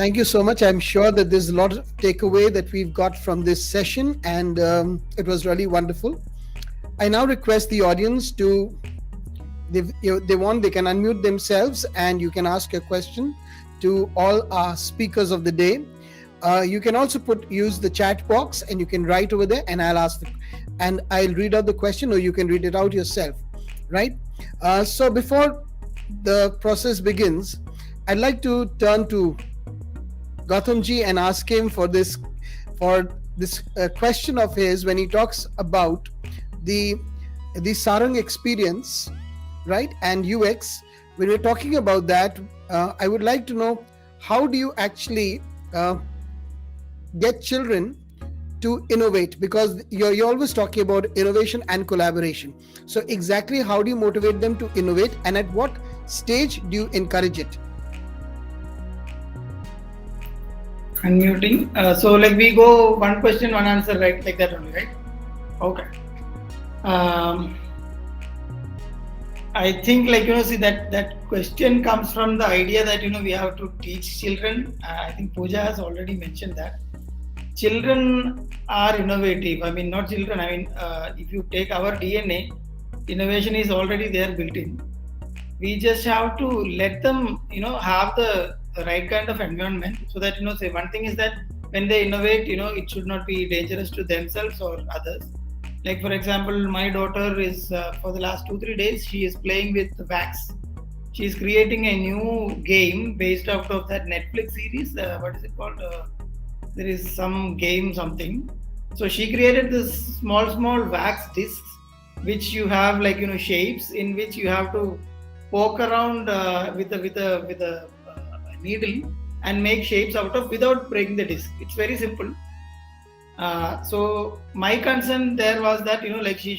Thank you so much. I'm sure that there's a lot of takeaway that we've got from this session, and it was really wonderful. I now request the audience to, they can unmute themselves and you can ask a question to all our speakers of the day. You can also use the chat box and you can write over there, and I'll read out the question, or you can read it out yourself, right? So before the process begins, I'd like to turn to Gautamji and ask him for this question of his when he talks about the Sarang experience, right, and UX. When we're talking about that, I would like to know, how do you actually get children to innovate? Because you're always talking about innovation and collaboration. So exactly how do you motivate them to innovate, and at what stage do you encourage it? Unmuting. So like we go one question, one answer, right? Like that only, right? Okay. I think see that question comes from the idea that we have to teach children. I think Pooja has already mentioned that children are innovative. I mean, not children. I mean, if you take our DNA, innovation is already there built in. We just have to let them, have the right kind of environment, so that say one thing is that when they innovate, it should not be dangerous to themselves or others. Like for example, my daughter is for the last 2-3 days she is playing with wax. She is creating a new game based out of that Netflix series. What is it called? There is some game something. So she created this small wax discs, which you have shapes in which you have to poke around with a needle and make shapes out of without breaking the disc. It's very simple. So my concern there was that she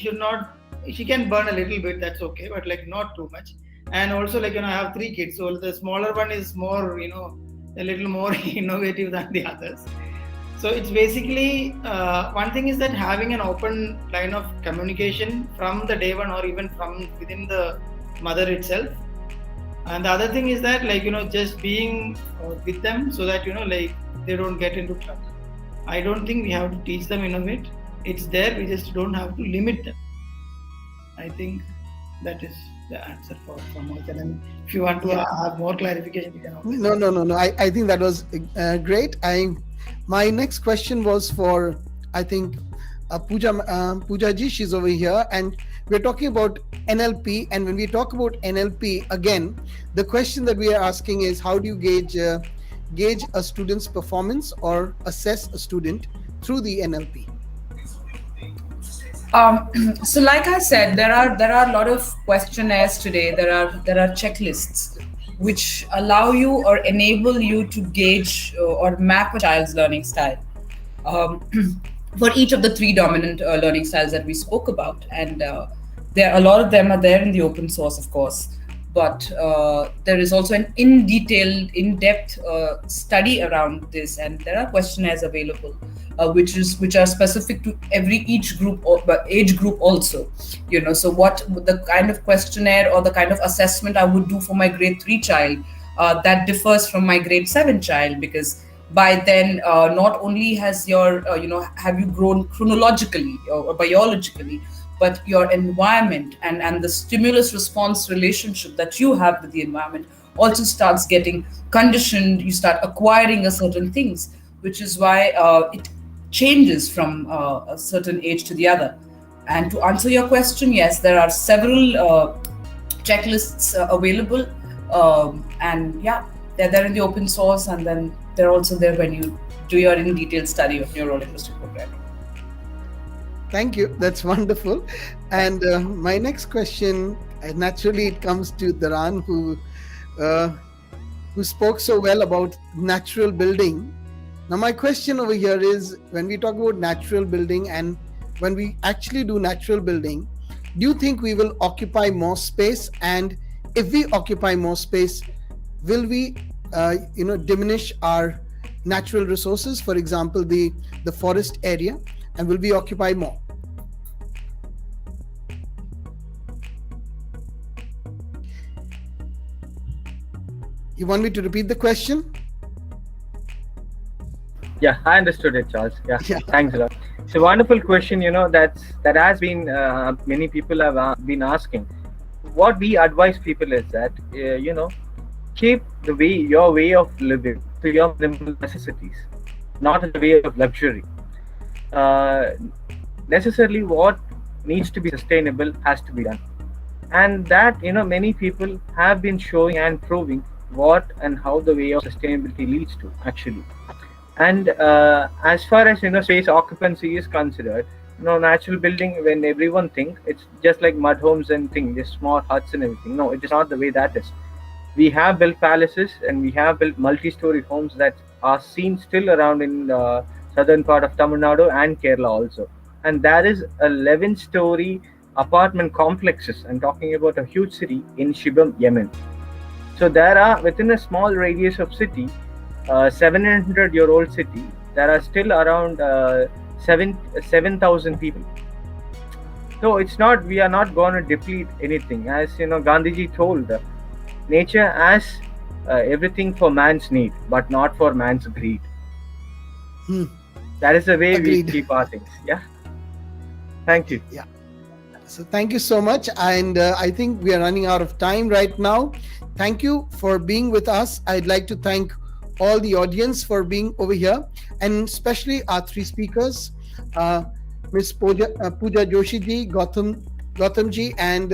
can burn a little bit, that's okay, but not too much. And also I have 3 kids, so the smaller one is more a little more innovative than the others. So it's basically one thing is that having an open line of communication from the day one, or even from within the mother itself. And the other thing is that just being with them, so that they don't get into trouble. I don't think we have to teach them innovate. It's there, we just don't have to limit them. I think that is the answer from us. And if you want to have more clarification, you can always. No. I think that was great. My next question was for, I think, Pooja ji. She's over here, and we're talking about NLP. And when we talk about NLP, again, the question that we are asking is, how do you gauge a student's performance or assess a student through the NLP? So like I said, there are a lot of questionnaires today. There are checklists which allow you or enable you to gauge or map a child's learning style for each of the 3 dominant learning styles that we spoke about. And a lot of them are there in the open source, of course. But there is also an in-depth study around this, and there are questionnaires available, which are specific to each group or age group also. So what the kind of questionnaire or the kind of assessment I would do for my grade 3 child that differs from my grade 7 child, because by then not only has have you grown chronologically or biologically, but your environment and the stimulus response relationship that you have with the environment also starts getting conditioned. You start acquiring certain things, which is why it changes from a certain age to the other. And to answer your question, yes, there are several checklists available, and they're there in the open source, and then they're also there when you do your in-detail study of neurolinguistic programming. Thank you. That's wonderful. And my next question, naturally, it comes to Dharan, who spoke so well about natural building. Now, my question over here is, when we talk about natural building and when we actually do natural building, do you think we will occupy more space? And if we occupy more space, will we, diminish our natural resources, for example, the forest area, and will we occupy more? You want me to repeat the question? Yeah, I understood it, Charles. Yeah, Yeah. thanks a lot. It's a wonderful question. That has been many people have been asking. What we advise people is that keep your way of living to your minimal necessities, not in the way of luxury. Uh, Necessarily, what needs to be sustainable has to be done, and that many people have been showing and proving what and how the way of sustainability leads to actually. And as far as space occupancy is considered, natural building, when everyone think it's just like mud homes and thing, just small huts and everything. No, it is not the way that is. We have built palaces and we have built multi-story homes that are seen still around in the southern part of Tamil Nadu and Kerala also. And there is 11-story apartment complexes. I'm talking about a huge city in Shibam, Yemen. So there are, within a small radius of city, 700-year-old city, there are still around 7,000 people. So it's not, we are not going to deplete anything. As Gandhiji told, nature has everything for man's need, but not for man's greed. That is the way Agreed. we keep our things. Yeah. Thank you. Yeah. So thank you so much. And I think we are running out of time right now. Thank you for being with us. I'd like to thank all the audience for being over here, and especially our three speakers, Ms. Pooja Joshi ji, Gautham ji, and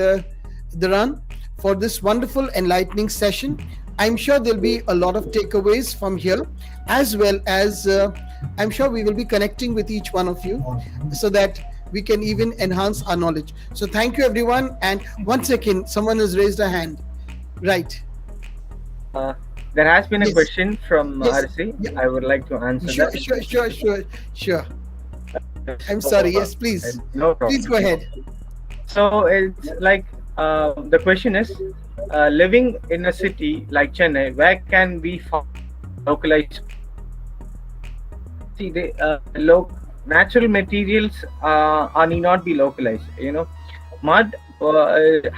Dharan, for this wonderful enlightening session. I'm sure there'll be a lot of takeaways from here, as well as I'm sure we will be connecting with each one of you so that we can even enhance our knowledge. So thank you, everyone. And one second, someone has raised a hand. Right. There has been a Yes. question from Yes. RC. Yeah. I would like to answer Sure, that. sure. I'm sorry. Yes, please. No problem. Please go ahead. So it's like the question is, living in a city like Chennai, where can we find localized? See, natural materials need not be localized. Mud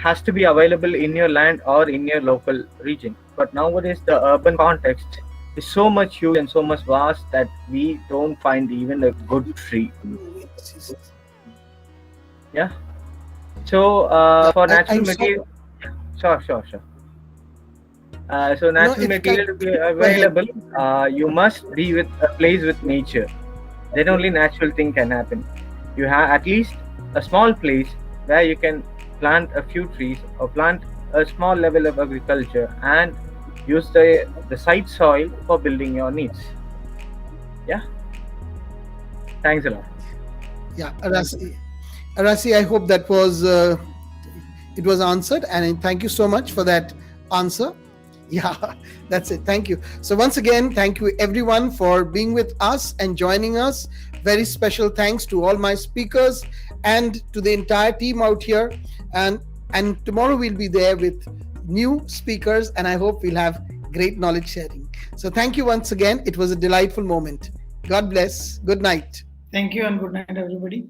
has to be available in your land or in your local region. But nowadays, the urban context is so much huge and so much vast that we don't find even a good tree. Yeah. So for natural I'm material, sure. So natural it's material to be go ahead. available, you must be with a place with nature. Then only natural thing can happen. You have at least a small place where you can plant a few trees or plant a small level of agriculture and use the site soil for building your needs. Yeah. Thanks a lot. Yeah, Arasi, I hope that was it was answered, and thank you so much for that answer. Yeah, that's it. Thank you. So once again, thank you everyone for being with us and joining us. Very special thanks to all my speakers and to the entire team out here. And tomorrow we'll be there with new speakers, and I hope we'll have great knowledge sharing. So thank you once again. It was a delightful moment. God bless. Good night. Thank you and good night, everybody.